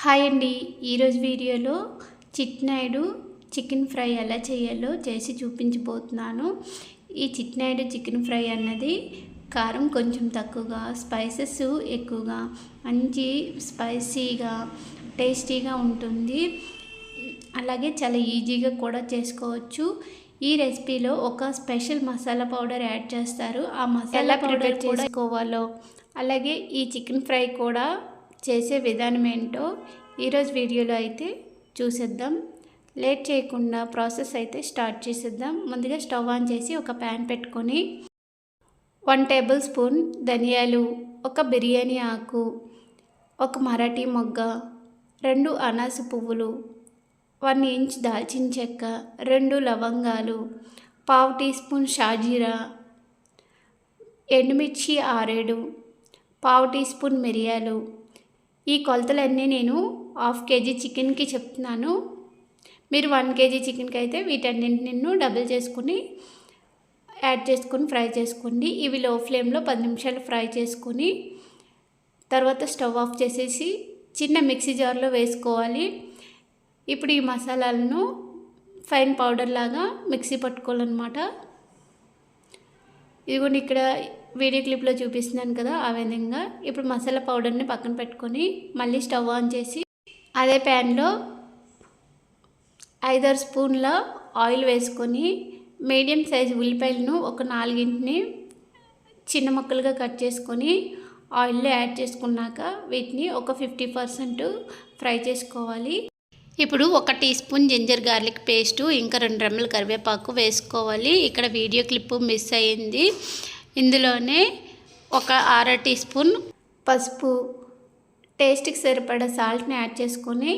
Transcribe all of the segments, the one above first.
Hi అండి. ఈరోజు వీడియోలో చిట్నాయుడు చికెన్ ఫ్రై ఎలా చేయాలో చేసి చూపించబోతున్నాను. ఈ చిట్నాయుడు చికెన్ ఫ్రై అన్నది కారం కొంచెం తక్కువగా, స్పైసెస్ ఎక్కువగా, మంచి స్పైసీగా, టేస్టీగా ఉంటుంది. అలాగే చాలా ఈజీగా కూడా చేసుకోవచ్చు. ఈ రెసిపీలో ఒక స్పెషల్ మసాలా పౌడర్ యాడ్ చేస్తారు. ఆ మసాలా పౌడర్ చేసుకోవాలో, అలాగే ఈ చికెన్ ఫ్రై కూడా చేసే విధానం ఏంటో ఈరోజు వీడియోలో అయితే చూసేద్దాం. లేట్ చేయకుండా ప్రాసెస్ అయితే స్టార్ట్ చేసేద్దాం. ముందుగా స్టవ్ ఆన్ చేసి ఒక ప్యాన్ పెట్టుకొని 1 టేబుల్ స్పూన్ ధనియాలు, ఒక బిర్యానీ ఆకు, ఒక మరాఠీ మొగ్గ, 2 అనాస పువ్వులు, 1 ఇంచ్ దాల్చిన చెక్క, 2 లవంగాలు, 1/2 టీ స్పూన్ షాజీరా, ఎండుమిర్చి 6, 1/2 టీ స్పూన్ మిరియాలు. ఈ కొలతలన్నీ నేను 1/2 కేజీ చికెన్కి చెప్తున్నాను. మీరు 1 కేజీ చికెన్కి అయితే వీటన్నింటిని డబుల్ చేసుకుని యాడ్ చేసుకుని ఫ్రై చేసుకోండి. ఇవి లో ఫ్లేమ్లో 10 నిమిషాలు ఫ్రై చేసుకుని తర్వాత స్టవ్ ఆఫ్ చేసేసి చిన్న మిక్సీ జార్లో వేసుకోవాలి. ఇప్పుడు ఈ మసాలాలను ఫైన్ పౌడర్ లాగా మిక్సీ పట్టుకోవాలన్నమాట. ఇదిగోండి, ఇక్కడ వీడియో క్లిప్లో చూపిస్తున్నాను కదా, ఆ విధంగా. ఇప్పుడు మసాలా పౌడర్ని పక్కన పెట్టుకొని మళ్ళీ స్టవ్ ఆన్ చేసి అదే ప్యాన్లో 5-6 స్పూన్ల ఆయిల్ వేసుకొని మీడియం సైజు ఉల్లిపాయలను ఒక 4ని చిన్న ముక్కలుగా కట్ చేసుకొని ఆయిల్లో యాడ్ చేసుకున్నాక వీటిని ఒక 50% ఫ్రై చేసుకోవాలి. ఇప్పుడు 1 teaspoon ginger garlic paste, ఇంకా 2 రెమ్మల కరివేపాకు వేసుకోవాలి. ఇక్కడ వీడియో క్లిప్ మిస్ అయ్యింది. ఇందులోనే ఒక 1/2 టీ స్పూన్ పసుపు, టేస్ట్కి సరిపడా సాల్ట్ని యాడ్ చేసుకొని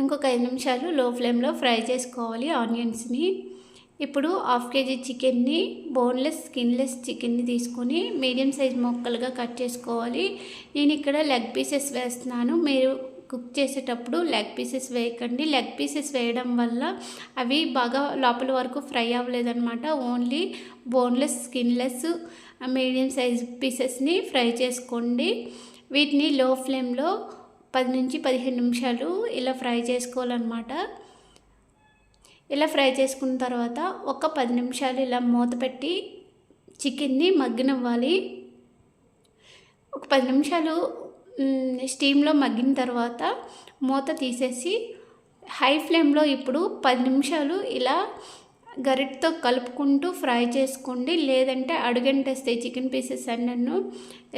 ఇంకొక 5 నిమిషాలు లో ఫ్లేమ్లో ఫ్రై చేసుకోవాలి ఆనియన్స్ని. ఇప్పుడు 1/2 కేజీ చికెన్ని, బోన్లెస్ స్కిన్లెస్ చికెన్ని తీసుకొని మీడియం సైజ్ ముక్కలుగా కట్ చేసుకోవాలి. నేను ఇక్కడ లెగ్ పీసెస్ వేస్తున్నాను. మీరు కుక్ చేసేటప్పుడు లెగ్ పీసెస్ వేయకండి. లెగ్ పీసెస్ వేయడం వల్ల అవి బాగా లోపల వరకు ఫ్రై అవ్వలేదన్నమాట. Only boneless skinless medium size పీసెస్ని ఫ్రై చేసుకోండి. వీటిని లో ఫ్లేమ్లో 10 నుంచి 15 నిమిషాలు ఇలా ఫ్రై చేసుకోవాలన్నమాట. ఇలా ఫ్రై చేసుకున్న తర్వాత ఒక 10 నిమిషాలు ఇలా మూత పెట్టి చికెన్ని మగ్గనివ్వాలి. ఒక 10 నిమిషాలు స్టీమ్లో మగ్గిన తర్వాత మూత తీసేసి హై ఫ్లేమ్లో ఇప్పుడు 10 నిమిషాలు ఇలా గరిటతో కలుపుకుంటూ ఫ్రై చేసుకోండి. లేదంటే అడుగంటేస్తాయి చికెన్ పీసెస్ అన్నను.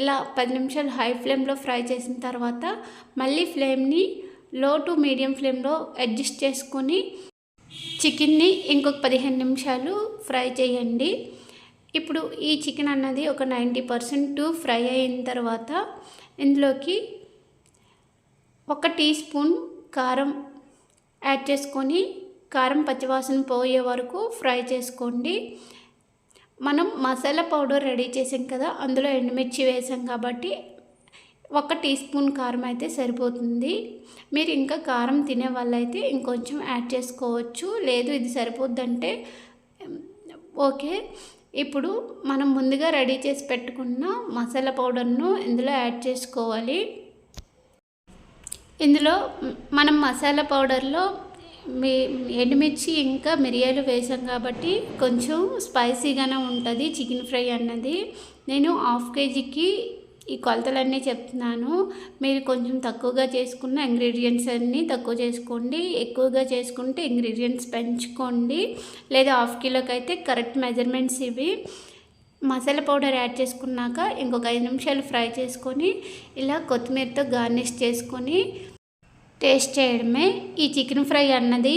ఇలా 10 నిమిషాలు హై ఫ్లేమ్లో ఫ్రై చేసిన తర్వాత మళ్ళీ ఫ్లేమ్ని లో టు మీడియం ఫ్లేమ్లో అడ్జస్ట్ చేసుకొని చికెన్ని ఇంకొక 15 నిమిషాలు ఫ్రై చేయండి. ఇప్పుడు ఈ చికెన్ అన్నది ఒక 90% ఫ్రై అయిన తర్వాత ఇందులోకి 1 టీ స్పూన్ కారం యాడ్ చేసుకొని కారం పచ్చివాసన పోయే వరకు ఫ్రై చేసుకోండి. మనం మసాలా పౌడర్ రెడీ చేసాం కదా, అందులో ఎండుమిర్చి వేసాం కాబట్టి 1 టీ స్పూన్ కారం అయితే సరిపోతుంది. మీరు ఇంకా కారం తినే వాళ్ళైతే ఇంకొంచెం యాడ్ చేసుకోవచ్చు. లేదు ఇది సరిపోద్దంటే ఓకే. ఇప్పుడు మనం ముందుగా రెడీ చేసి పెట్టుకున్న మసాలా పౌడర్ను ఇందులో యాడ్ చేసుకోవాలి. ఇందులో మనం మసాలా పౌడర్లో ఎండుమిర్చి ఇంకా మిరియాలు వేసాం కాబట్టి కొంచెం స్పైసీగానే ఉంటుంది చికెన్ ఫ్రై అన్నది. నేను 1/2 కేజీకి ఈ కొలతలన్నీ చెప్తున్నాను. మీరు కొంచెం తక్కువగా చేసుకున్న ఇంగ్రీడియంట్స్ అన్నీ తక్కువ చేసుకోండి, ఎక్కువగా చేసుకుంటే ఇంగ్రీడియంట్స్ పెంచుకోండి. లేదా 1/2 కిలోకి అయితే కరెక్ట్ మెజర్మెంట్స్ ఇవి. మసాలా పౌడర్ యాడ్ చేసుకున్నాక ఇంకొక 5 నిమిషాలు ఫ్రై చేసుకొని ఇలా కొత్తిమీరతో గార్నిష్ చేసుకొని టేస్ట్ చేయడమే. ఈ చికెన్ ఫ్రై అన్నది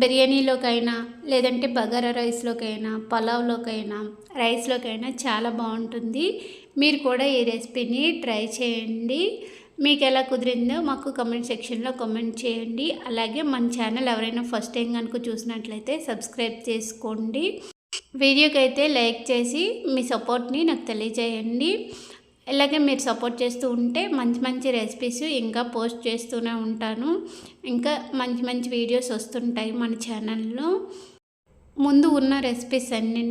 బిర్యానీలోకైనా, లేదంటే బగారా రైస్లోకైనా, పలావ్లోకైనా, రైస్లోకైనా చాలా బాగుంటుంది. మీరు కూడా ఈ రెసిపీని ట్రై చేయండి. మీకు ఎలా కుదిరిందో మాకు కమెంట్ సెక్షన్లో కామెంట్ చేయండి. అలాగే మన ఛానల్ ఎవరైనా ఫస్ట్ టైం కనుక చూసినట్లయితే సబ్స్క్రైబ్ చేసుకోండి. వీడియోకి అయితే లైక్ చేసి మీ సపోర్ట్ని నాకు తెలియజేయండి. ఇలాగే మీరు సపోర్ట్ చేస్తూ ఉంటే మంచి మంచి రెసిపీస్ ఇంకా పోస్ట్ చేస్తూనే ఉంటాను. ఇంకా మంచి మంచి వీడియోస్ వస్తుంటాయి మన ఛానల్లో. ముందు ఉన్న రెసిపీస్ అన్నీ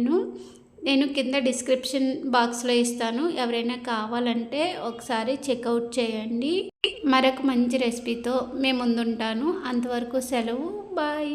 నేను కింద డిస్క్రిప్షన్ బాక్స్లో ఇస్తాను, ఎవరైనా కావాలంటే ఒకసారి చెక్అవుట్ చేయండి. మరొక మంచి రెసిపీతో మేము ముందుంటాను. అంతవరకు సెలవు, బాయ్.